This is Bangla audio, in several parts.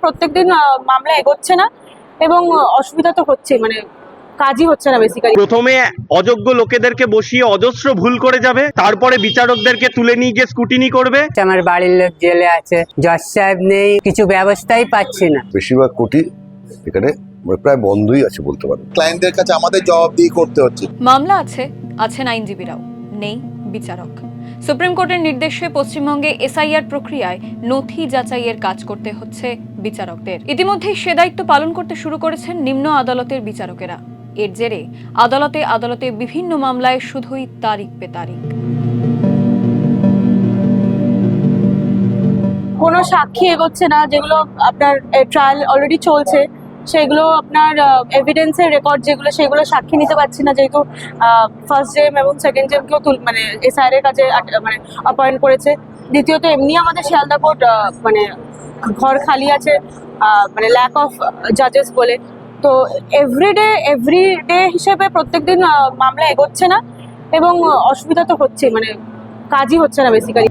প্রত্যেকদিন মামলা এগোচ্ছে না এবং অসুবিধা তো হচ্ছে, মানে কাজই হচ্ছে না বেসিক্যালি। প্রথমে অযোগ্য লোকেদেরকে বসিয়ে অজস্র ভুল করে যাবে, তারপরে বিচারকদেরকে তুলে নিয়ে গিয়ে স্কুটিনি করবে। আমার বাড়ির লোক জেলে আছে, জজ সাহেব নেই, কিছু ব্যবস্থাই পাচ্ছি না। বেশিরভাগ কোর্টই এখানে প্রায় বন্ধই আছে বলতে পারেন। ক্লায়েন্টদের কাছে আমাদের জবাবদিহি করতে হচ্ছে। মামলা আছেন আইনজীবীরাও, নেই বিচারক। সুপ্রিম কোর্টের নির্দেশে পশ্চিমবঙ্গে এসআইআর প্রক্রিয়ায় নথি যাচাইয়ের কাজ করতে হচ্ছে বিচারকদের। ইতিমধ্যেই সে দায়িত্ব পালন করতে শুরু করেছেন নিম্ন আদালতের বিচারকেরা। এর জেরে আদালতে বিভিন্ন মামলায় শুধুই তারিখ পে তারিখ। কোনো সাক্ষী এগোচ্ছে না, যেগুলো আপনার ট্রায়াল অলরেডি চলছে সেগুলো আপনার এভিডেন্সের রেকর্ড যেগুলো সেগুলো সাক্ষী নিতে পারছি না, যেহেতু ফার্স্ট জেম এবং সেকেন্ড জেমকেও মানে এসআইআর এর কাছে মানে অ্যাপয়েন্ট করেছে। দ্বিতীয়ত এমনি আমাদের শিয়ালদা কোর্ট মানে ঘর খালি আছে, মানে ল্যাক অফ জাজেস বলে। তো এভরিডে হিসেবে প্রত্যেকদিন মামলা এগোচ্ছে না এবং অসুবিধা তো হচ্ছে, মানে কাজই হচ্ছে না বেসিক্যালি।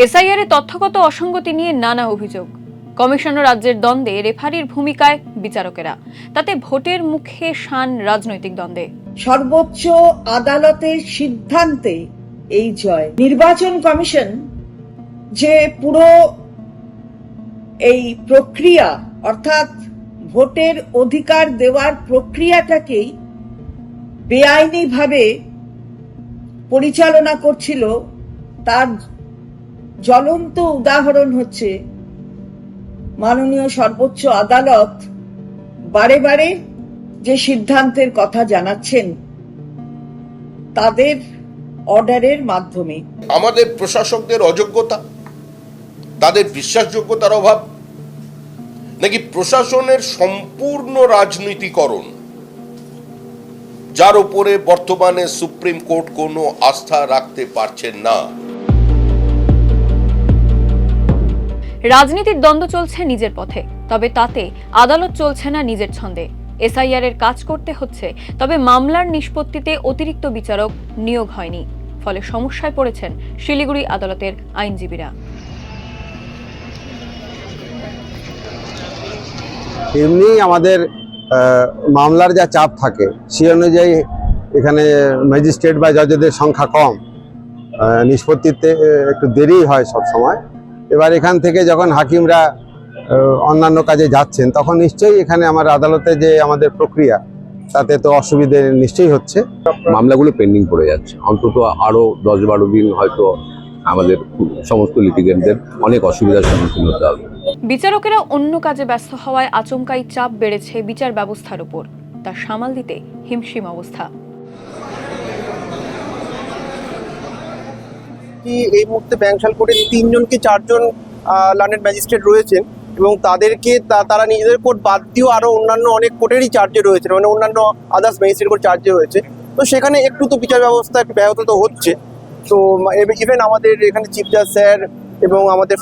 এসআইআর এ তথ্যগত অসঙ্গতি নিয়ে নানা অভিযোগ। কমিশন ও রাজ্যের দ্বন্দ্বে রেফারির ভূমিকায় বিচারকেরা, তাতে ভোটের মুখে শান রাজনৈতিক দ্বন্দ্বে। সর্বোচ্চ আদালতের সিদ্ধান্তে এই জয়। নির্বাচন কমিশন যে পুরো এই প্রক্রিয়া অর্থাৎ ভোটের অধিকার দেওয়ার প্রক্রিয়াটাকেই বেআইনিভাবে পরিচালনা করছিল, তার জ্বলন্ত উদাহরণ হচ্ছে মাননীয় সর্বোচ্চ আদালত বারে বারে যে সিদ্ধান্তের কথা জানাচ্ছেন তাদের অর্ডারের মাধ্যমে। আমাদের প্রশাসকদের অযোগ্যতা, তাদের বিশ্বাসযোগ্যতার অভাব, নাকি প্রশাসনের সম্পূর্ণ রাজনীতিকরণ, যার উপরে বর্তমানে সুপ্রিম কোর্ট কোনো আস্থা রাখতে পারছেন না। রাজনীতির দ্বন্দ্ব চলছে নিজের পথে, তবে তাতে আদালত চলছে না নিজের ছন্দে। এসআইআর এর কাজ করতে হচ্ছে, তবে মামলার নিষ্পত্তিতে অতিরিক্ত বিচারক নিয়োগ হয়নি, ফলে সমস্যায় পড়েছেন শিলিগুড়ি আদালতের আইনজীবীরা। এমনি আমাদের মামলার যা চাপ থাকে সে অনুযায়ী এখানে ম্যাজিস্ট্রেট বা জজেদের সংখ্যা কম, নিষ্পত্তিতে একটু দেরি হয় সব সময়। এবার এখান থেকে যখন হাকিমরা অন্যান্য কাজে যাচ্ছেন তখন নিশ্চয়ই এখানে আমার আদালতে যে আমাদের প্রক্রিয়া তাতে তো অসুবিধে নিশ্চয়ই হচ্ছে। মামলাগুলো পেন্ডিং পড়ে যাচ্ছে, অন্তত আরো 10-12 দিন হয়তো আমাদের সমস্ত লিটিগেন্টদের অনেক অসুবিধার সম্মুখীন হতে হবে। বিচারকেরা অন্য কাজে ব্যস্ত হওয়ায় আচমকাই চাপ বেড়েছে বিচার ব্যবস্থার উপর, তা সামাল দিতে হিমশিম অবস্থা। এই মুহূর্তে ব্যাংশাল কোর্টে 3 জন কি 4 জন লার্নেড ম্যাজিস্ট্রেট রয়েছেন এবং তাদেরকে তারা নিজেদের কোর্ট বাদ দিয়েও আরো অন্যান্য অনেক কোর্টেরই চার্জে রয়েছে, মানে অন্যান্য আদার্স ম্যাজিস্ট্রেট কোর্ট চার্জে রয়েছে। তো সেখানে একটু তো বিচার ব্যবস্থা একটু ব্যাহত তো হচ্ছে। তো ইভেন আমাদের এখানে চিফ জাজ স্যার এবং আমাদের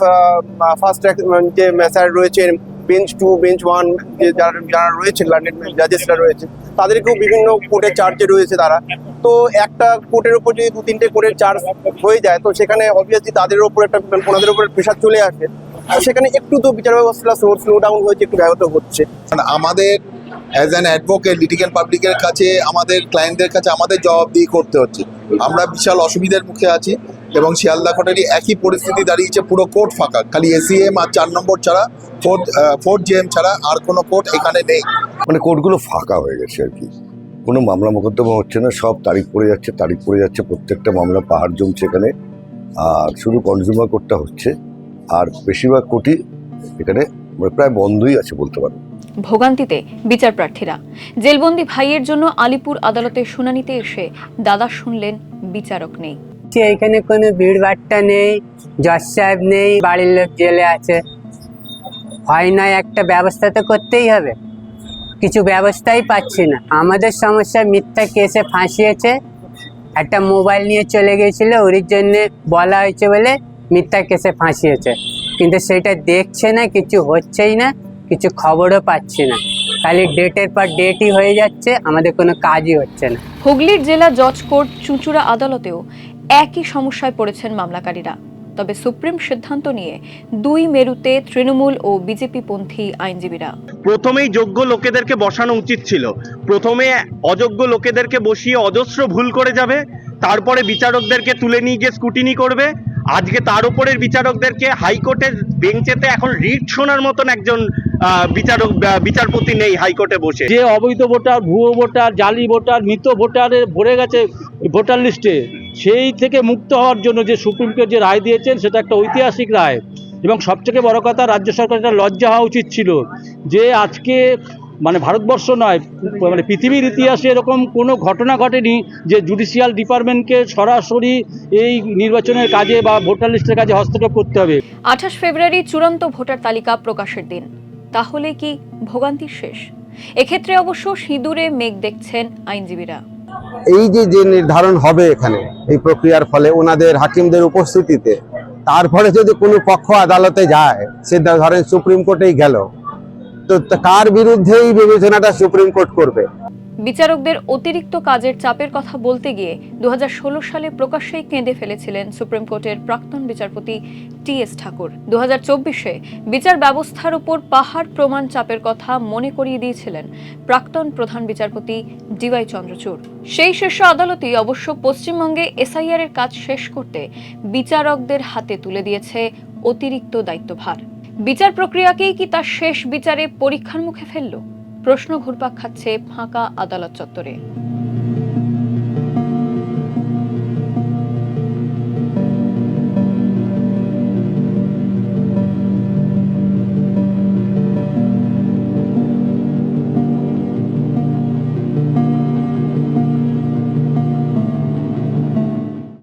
ফার্স্ট ট্র্যাক যে স্যার রয়েছেন, বেঞ্চ 2, বেঞ্চ 1 যে যারা রয়েছেন লার্নেড জাজেসরা রয়েছে, তাদেরকেও বিভিন্ন কোর্টের চার্জে রয়েছে তারা। তো একটা কোর্টের উপর যদি 2-3টে কোর্টের চার্জ হয়ে যায় তো সেখানে অবভিয়াসলি তাদের উপর ওনাদের উপর প্রেশার চলে আসে। সেখানে একটু তো বিচার ব্যবস্থা স্লো ডাউন হয়েছে, একটু ব্যাহত হচ্ছে। আমাদের অ্যাজ অ্যান অ্যাডভোকেট লিটিগেন্ট পাবলিকের কাছে আমাদের ক্লায়েন্টদের কাছে আমাদের জবাবদিহি করতে হচ্ছে। আমরা বিশাল অসুবিধার মুখে আছি এবং শিয়ালদা কোর্টেরই একই পরিস্থিতি দাঁড়িয়েছে, পুরো কোর্ট ফাঁকা, খালি এসিএম আর 4 নম্বর ছাড়া ফোর্থ জেএম ছাড়া আর কোনো কোর্ট এখানে নেই। মানে কোর্টগুলো ফাঁকা হয়ে গেছে আর কি, কোনো মামলা মোকদ্দমা হচ্ছে না, সব তারিখ পড়ে যাচ্ছে, প্রত্যেকটা মামলা পাহাড় জমছে এখানে। আর শুধু কনজিউমার কোর্টটা হচ্ছে, আর বেশিরভাগ কোর্টই এখানে প্রায় বন্ধই আছে বলতে পারেন। ভোগান্তিতে বিচার প্রার্থীরা। জেলবন্দি ভাইয়ের জন্য আলিপুর আদালতে শুনানিতে এসে দাদা শুনলেন বিচারক নেই। এখানে কোনো ভিড়ভাট্টা নেই, জজ সাহেব নেই, বাড়ির লোক জেলে আছে, হয় না একটা ব্যবস্থা তো করতেই হবে, কিছু ব্যবস্থাই পাচ্ছি না। আমাদের সমস্যা মিথ্যা কেসে ফাঁসিয়েছে, একটা মোবাইল নিয়ে চলে গিয়েছিল, ওর জন্য বলা হয়েছে বলে মিথ্যা কেসে ফাঁসিয়েছে, কিন্তু সেটা দেখছে না, কিছু হচ্ছেই না, কিছু খবরও পাচ্ছি না, খালি ডেটের পর ডেটই হয়ে যাচ্ছে, আমাদের কোনো কাজই হচ্ছে না। হুগলির জেলা জজ কোর্ট চুঁচুড়া আদালতেও একই সমস্যায় পড়েছেন মামলাকারীরা। তবে সুপ্রিম সিদ্ধান্ত নিয়ে দুই মেরুতে তৃণমূল ও বিজেপি পন্থী আইনজীবীরা। প্রথমেই যোগ্য লোকেদেরকে বসানো উচিত ছিল। প্রথমে অযোগ্য লোকেদেরকে বসিয়ে অজস্র ভুল করে যাবে, তারপরে বিচারকদেরকে তুলে নিয়ে গিয়ে স্কুটিনি করবে। আজকে তার উপরের বিচারকদেরকে হাইকোর্টের বেঞ্চেতে এখন রিট শোনার মতন একজন বিচারপতি নেই হাইকোর্টে বসে। যে অবৈধ ভোটার, ভুয়ো ভোটার, জালি ভোটার, মৃত ভোটারে ভরে গেছে ভোটার লিস্টে, সেই থেকে মুক্ত হওয়ার জন্য যে সুপ্রিম কোর্ট যে রায় দিয়েছেন সেটা একটা ঐতিহাসিক রায়। এবং সবথেকে বড় কথা, রাজ্য সরকারের লজ্জা হওয়া উচিত ছিল যে আজকে ভারতবর্ষ নয়, পৃথিবীর ইতিহাসে এরকম কোনো ঘটনা ঘটেনি যে জুডিশিয়াল ডিপার্টমেন্টকে সরাসরি এই নির্বাচনের কাজে বা ভোটার লিস্টের কাজে হস্তক্ষেপ করতে হবে। 28 ফেব্রুয়ারি চূড়ান্ত ভোটার তালিকা প্রকাশের দিন। তাহলে কি ভোগান্তি শেষ? এক্ষেত্রে অবশ্য সিঁদুরে মেঘ দেখছেন আইনজীবীরা। এই যে নির্ধারণ হবে এখানে এই প্রক্রিয়ার ফলে ওনাদের হাকিমদের উপস্থিতিতে, তারপরে যদি কোনো পক্ষ আদালতে যায়, সে ধরেন সুপ্রিম কোর্টেই গেল, তো কার বিরুদ্ধে এই বিবেচনাটা সুপ্রিম কোর্ট করবে? বিচারকদের অতিরিক্ত কাজের চাপের কথা বলতে গিয়ে 2016 সালে প্রকাশ্যেই কেঁদে ফেলেছিলেন সুপ্রিম কোর্টের প্রাক্তন বিচারপতি টি.এস. ঠাকুর। 2024-এ বিচার ব্যবস্থার উপর পাহাড় প্রমাণ চাপের কথা মনে করিয়ে দিয়েছিলেন প্রাক্তন প্রধান বিচারপতি ডি.ওয়াই. চন্দ্রচূড়। সেই শীর্ষ আদালতই অবশ্য পশ্চিমবঙ্গে এসআইআর এর কাজ শেষ করতে বিচারকদের হাতে তুলে দিয়েছে অতিরিক্ত দায়িত্বভার। বিচার প্রক্রিয়াকেই কি তার শেষ বিচারে পরীক্ষার মুখে ফেলল? প্রশ্ন ঘুরপাক খাচ্ছে ফাঁকা আদালত চত্বরে।